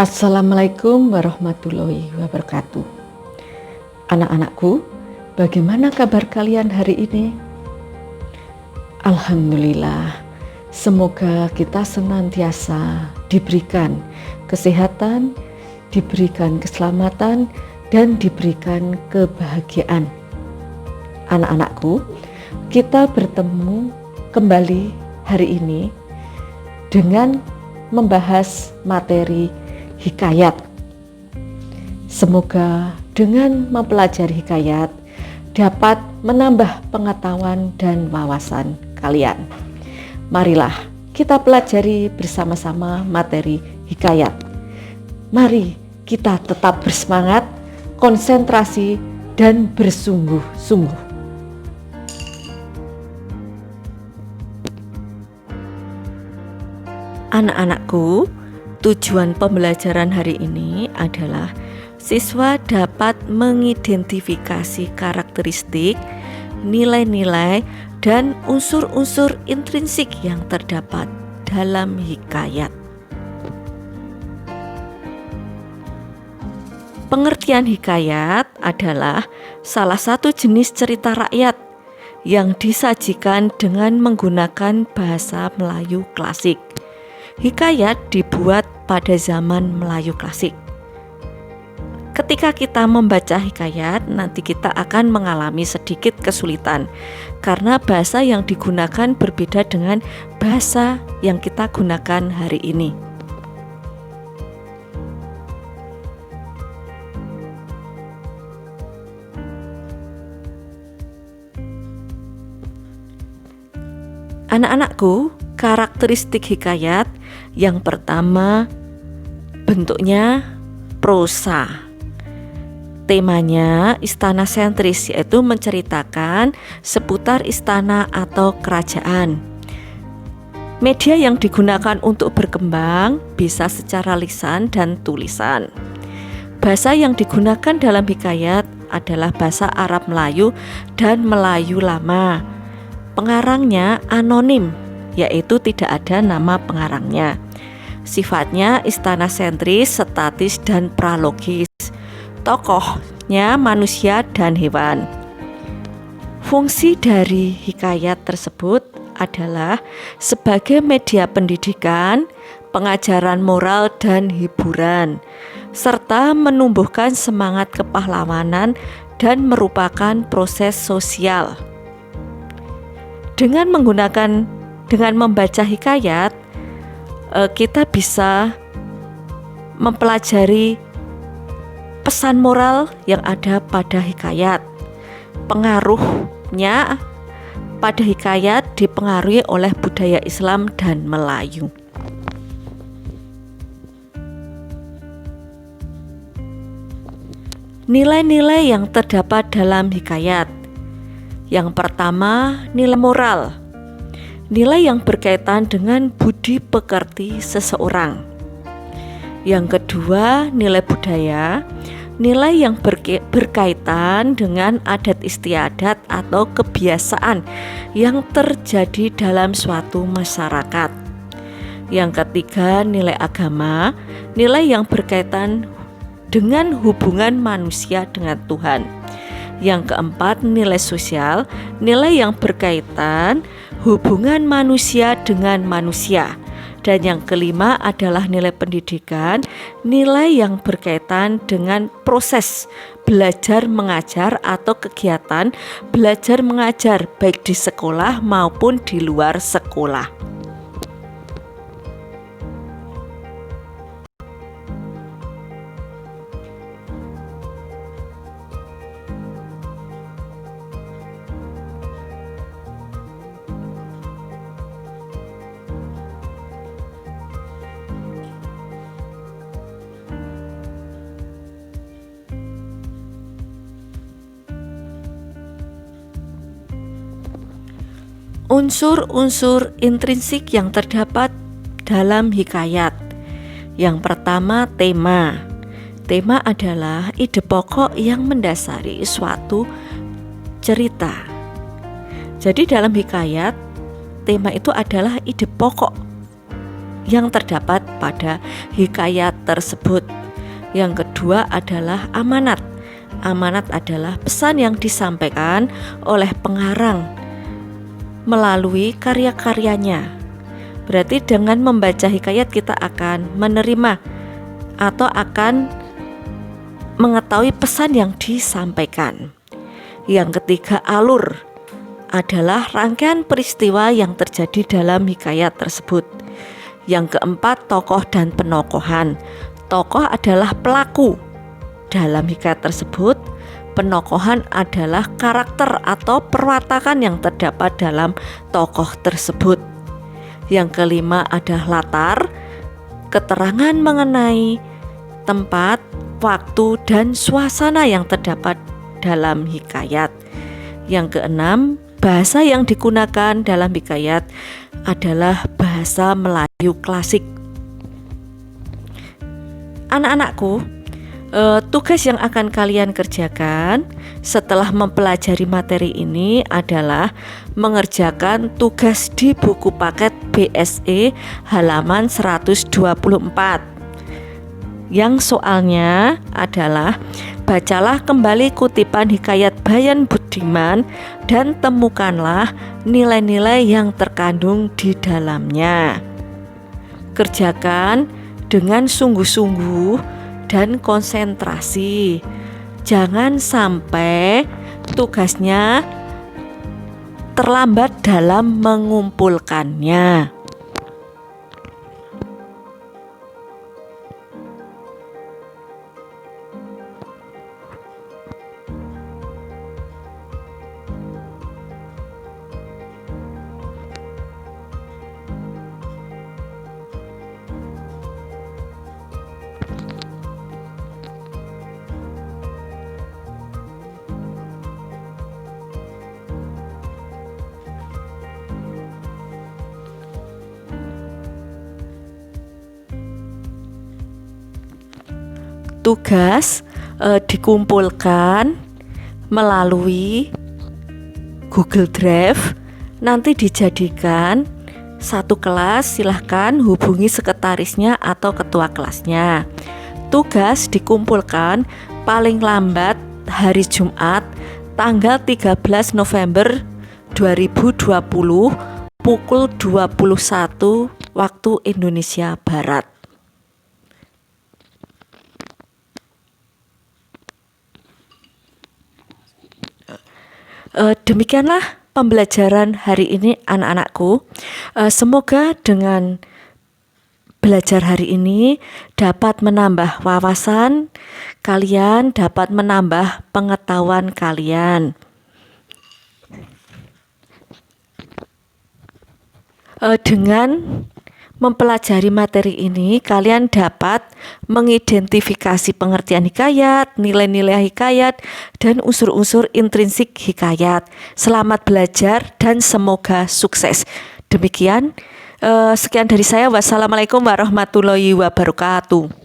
Assalamualaikum warahmatullahi wabarakatuh. Anak-anakku, bagaimana kabar kalian hari ini? Alhamdulillah, semoga kita senantiasa diberikan kesehatan, diberikan keselamatan, dan diberikan kebahagiaan. Anak-anakku, kita bertemu kembali hari ini dengan membahas materi hikayat. Semoga dengan mempelajari hikayat dapat menambah pengetahuan dan wawasan kalian. Marilah kita pelajari bersama-sama materi hikayat. Mari kita tetap bersemangat, konsentrasi, dan bersungguh-sungguh. Anak-anakku, tujuan pembelajaran hari ini adalah siswa dapat mengidentifikasi karakteristik, nilai-nilai, dan unsur-unsur intrinsik yang terdapat dalam hikayat. Pengertian hikayat adalah salah satu jenis cerita rakyat yang disajikan dengan menggunakan bahasa Melayu klasik. Hikayat dibuat pada zaman Melayu klasik. Ketika kita membaca hikayat, nanti kita akan mengalami sedikit kesulitan karena bahasa yang digunakan berbeda dengan bahasa yang kita gunakan hari ini. Anak-anakku, karakteristik hikayat yang pertama, bentuknya prosa. Temanya istana sentris, yaitu menceritakan seputar istana atau kerajaan. Media yang digunakan untuk berkembang bisa secara lisan dan tulisan. Bahasa yang digunakan dalam hikayat adalah bahasa Arab Melayu dan Melayu Lama. Pengarangnya anonim, yaitu tidak ada nama pengarangnya. Sifatnya istana sentris, statis, dan pralogis. Tokohnya manusia dan hewan. Fungsi dari hikayat tersebut adalah sebagai media pendidikan, pengajaran moral, dan hiburan, serta menumbuhkan semangat kepahlawanan dan merupakan proses sosial. Dengan membaca hikayat, kita bisa mempelajari pesan moral yang ada pada hikayat. Pengaruhnya pada hikayat dipengaruhi oleh budaya Islam dan Melayu. Nilai-nilai yang terdapat dalam hikayat. Yang pertama, nilai moral. Nilai yang berkaitan dengan budi pekerti seseorang. Yang kedua, nilai budaya. Nilai yang berkaitan dengan adat istiadat atau kebiasaan yang terjadi dalam suatu masyarakat. Yang ketiga, nilai agama. Nilai yang berkaitan dengan hubungan manusia dengan Tuhan. Yang keempat, nilai sosial, nilai yang berkaitan hubungan manusia dengan manusia. Dan yang kelima adalah nilai pendidikan, nilai yang berkaitan dengan proses belajar mengajar atau kegiatan belajar mengajar baik di sekolah maupun di luar sekolah. Unsur-unsur intrinsik yang terdapat dalam hikayat. Yang pertama, tema. Tema adalah ide pokok yang mendasari suatu cerita. Jadi dalam hikayat, tema itu adalah ide pokok yang terdapat pada hikayat tersebut. Yang kedua adalah amanat. Amanat adalah pesan yang disampaikan oleh pengarang melalui karya-karyanya. Berarti dengan membaca hikayat kita akan menerima atau akan mengetahui pesan yang disampaikan. Yang ketiga, alur adalah rangkaian peristiwa yang terjadi dalam hikayat tersebut. Yang keempat, tokoh dan penokohan. Tokoh adalah pelaku dalam hikayat tersebut. Penokohan adalah karakter atau perwatakan yang terdapat dalam tokoh tersebut. Yang kelima adalah latar, keterangan mengenai tempat, waktu, dan suasana yang terdapat dalam hikayat. Yang keenam, bahasa yang digunakan dalam hikayat adalah bahasa Melayu klasik. Anak-anakku, tugas yang akan kalian kerjakan setelah mempelajari materi ini adalah mengerjakan tugas di buku paket BSE halaman 124. Yang soalnya adalah bacalah kembali kutipan hikayat Bayan Budiman dan temukanlah nilai-nilai yang terkandung di dalamnya. Kerjakan dengan sungguh-sungguh dan konsentrasi. Jangan sampai tugasnya terlambat dalam mengumpulkannya. Tugas dikumpulkan melalui Google Drive, nanti dijadikan satu kelas. Silahkan hubungi sekretarisnya atau ketua kelasnya. Tugas dikumpulkan paling lambat hari Jumat tanggal 13 November 2020 pukul 21 waktu Indonesia Barat. Demikianlah pembelajaran hari ini anak-anakku. Semoga dengan belajar hari ini dapat menambah wawasan kalian, dapat menambah pengetahuan kalian. Dengan mempelajari materi ini, kalian dapat mengidentifikasi pengertian hikayat, nilai-nilai hikayat, dan unsur-unsur intrinsik hikayat. Selamat belajar dan semoga sukses. Demikian, sekian dari saya. Wassalamualaikum warahmatullahi wabarakatuh.